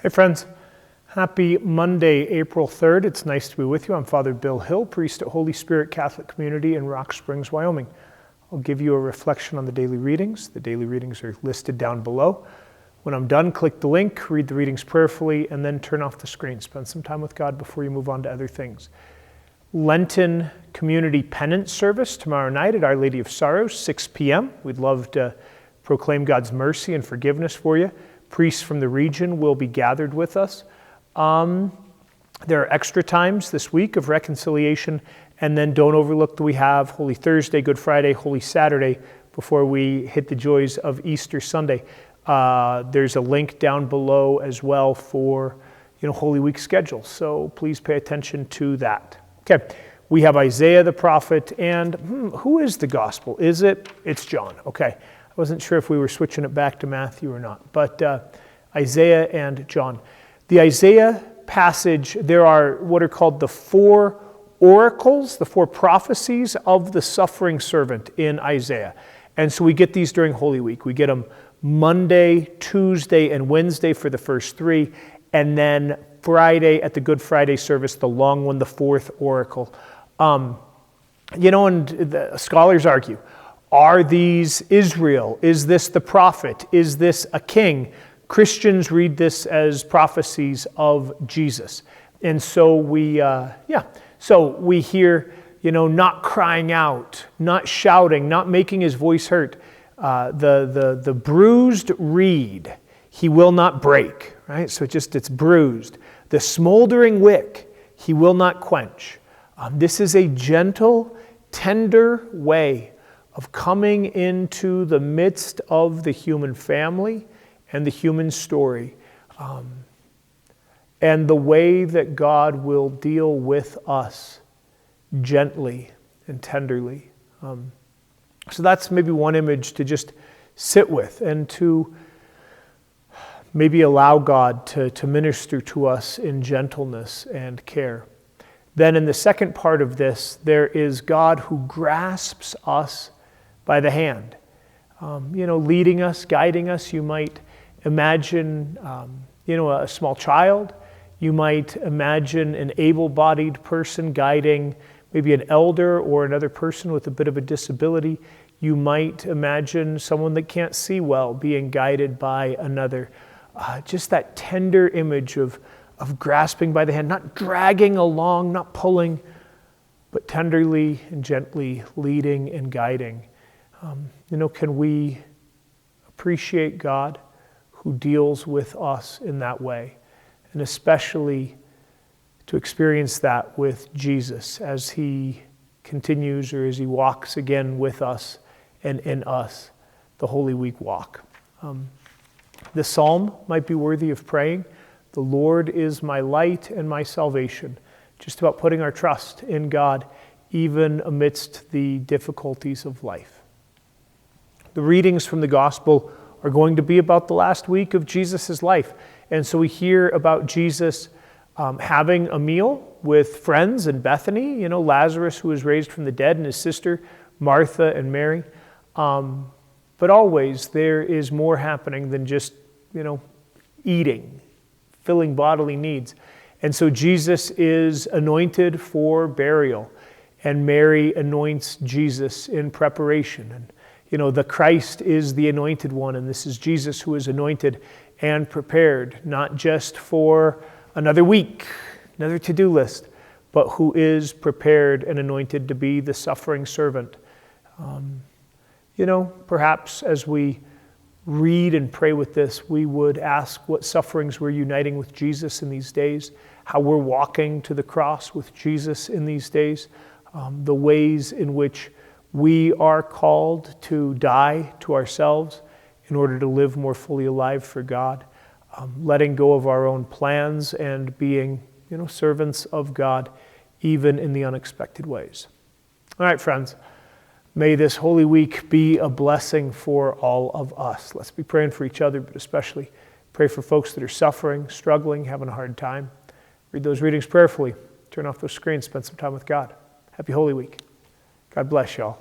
Hey friends, happy Monday, April 3rd. It's nice to be with you. I'm Father Bill Hill, priest at Holy Spirit Catholic Community in Rock Springs, Wyoming. I'll give you a reflection on the daily readings. The daily readings are listed down below. When I'm done, click the link, read the readings prayerfully, and then turn off the screen. Spend some time with God before you move on to other things. Lenten Community Penance Service tomorrow night at Our Lady of Sorrows, 6 p.m. We'd love to proclaim God's mercy and forgiveness for you. Priests from the region will be gathered with us. There are extra times this week of reconciliation, and then don't overlook that we have Holy Thursday, Good Friday, Holy Saturday before we hit the joys of Easter Sunday. There's a link down below as well for Holy Week schedule, so please pay attention to that. Okay, we have Isaiah the prophet, and who is the gospel? It's John. Okay. I wasn't sure if we were switching it back to Matthew or not, but Isaiah and John. The Isaiah passage, there are what are called the four oracles, the four prophecies of the suffering servant in Isaiah. And so we get these during Holy Week. We get them Monday, Tuesday, and Wednesday for the first three, and then Friday at the Good Friday service, the long one, the fourth oracle. And the scholars argue, are these Israel? Is this the prophet? Is this a king? Christians read this as prophecies of Jesus. And so we hear, not crying out, not shouting, not making his voice hurt. The bruised reed, he will not break, right? So it's bruised. The smoldering wick, he will not quench. This is a gentle, tender way of coming into the midst of the human family and the human story, and the way that God will deal with us gently and tenderly. So that's maybe one image to just sit with and to maybe allow God to minister to us in gentleness and care. Then in the second part of this, there is God who grasps us by the hand, leading us, guiding us. You might imagine, a small child. You might imagine an able-bodied person guiding maybe an elder or another person with a bit of a disability. You might imagine someone that can't see well being guided by another. Just that tender image of grasping by the hand, not dragging along, not pulling, but tenderly and gently leading and guiding. Can we appreciate God who deals with us in that way? And especially to experience that with Jesus as he continues or as he walks again with us and in us, the Holy Week walk. The psalm might be worthy of praying. The Lord is my light and my salvation. Just about putting our trust in God even amidst the difficulties of life. The readings from the gospel are going to be about the last week of Jesus' life. And so we hear about Jesus having a meal with friends in Bethany, Lazarus who was raised from the dead and his sister, Martha and Mary. But always there is more happening than just, eating, filling bodily needs. And so Jesus is anointed for burial, and Mary anoints Jesus in preparation. And the Christ is the anointed one, and this is Jesus who is anointed and prepared, not just for another week, another to-do list, but who is prepared and anointed to be the suffering servant. Perhaps as we read and pray with this, we would ask what sufferings we're uniting with Jesus in these days, how we're walking to the cross with Jesus in these days, the ways in which we are called to die to ourselves in order to live more fully alive for God, letting go of our own plans and being, servants of God, even in the unexpected ways. All right, friends, may this Holy Week be a blessing for all of us. Let's be praying for each other, but especially pray for folks that are suffering, struggling, having a hard time. Read those readings prayerfully. Turn off those screens, spend some time with God. Happy Holy Week. God bless y'all.